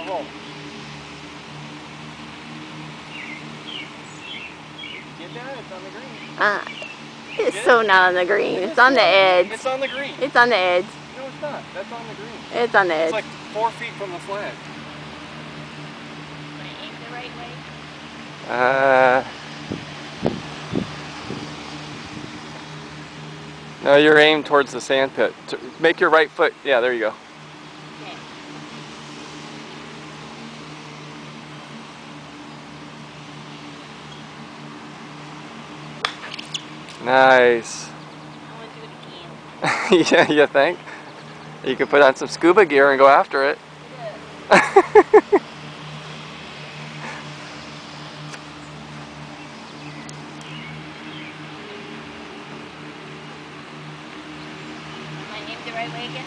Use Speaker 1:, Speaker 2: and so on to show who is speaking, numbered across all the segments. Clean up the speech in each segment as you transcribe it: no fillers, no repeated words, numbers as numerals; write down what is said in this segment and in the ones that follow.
Speaker 1: the hole. Get that? It's on the green.
Speaker 2: It's so not on the green. It's on the edge.
Speaker 1: It's on the green.
Speaker 2: It's on the edge.
Speaker 1: No, it's not. That's on the green.
Speaker 2: It's on the edge.
Speaker 1: It's like 4 feet from the flag.
Speaker 3: Can I aim the right way?
Speaker 1: No, you're aimed towards the sand pit. Make your right foot. Yeah, there you go.
Speaker 3: Okay.
Speaker 1: Nice.
Speaker 3: I want to do it again.
Speaker 1: Yeah, you think? You could put on some scuba gear and go after it.
Speaker 3: Am I aimed the right way again?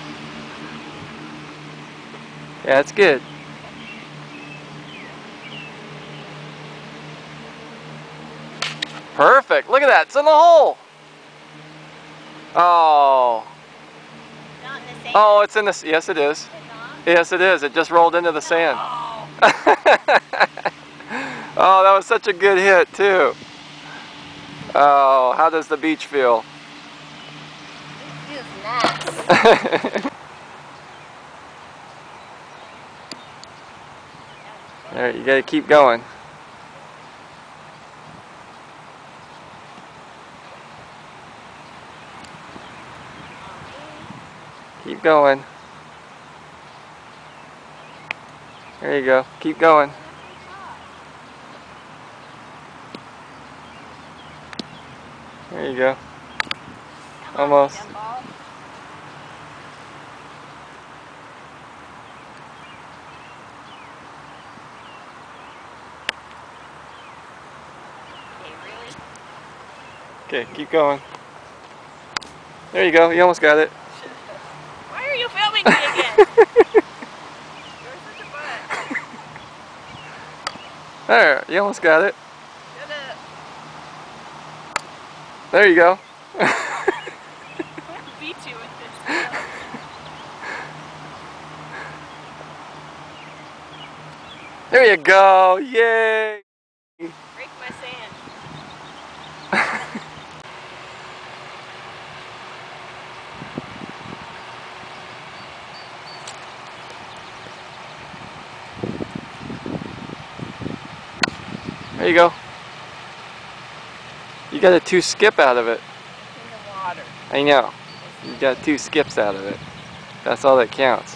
Speaker 1: Yeah, that's good. Perfect. Look at that. It's in the hole. Oh.
Speaker 3: Not in the sand?
Speaker 1: Oh, it's in the... Yes, it is.
Speaker 3: Is it not?
Speaker 1: Yes, it is. It just rolled into the sand.
Speaker 3: Oh.
Speaker 1: Oh, that was such a good hit, too. Oh, how does the beach feel?
Speaker 3: It feels nice.
Speaker 1: There, you gotta keep going. Keep going. There you go. Keep going. There you go. Almost. Okay, keep going. There you go. You almost got it.
Speaker 3: Why are you filming me again? You're such a butt.
Speaker 1: There, you almost got it.
Speaker 3: Shut up.
Speaker 1: There you go.
Speaker 3: I'm gonna beat you with this.
Speaker 1: There you go. Yay.
Speaker 3: Break my sand.
Speaker 1: There you go. You got a 2 skip out of it.
Speaker 3: In the water.
Speaker 1: I know. You got 2 skips out of it. That's all that counts.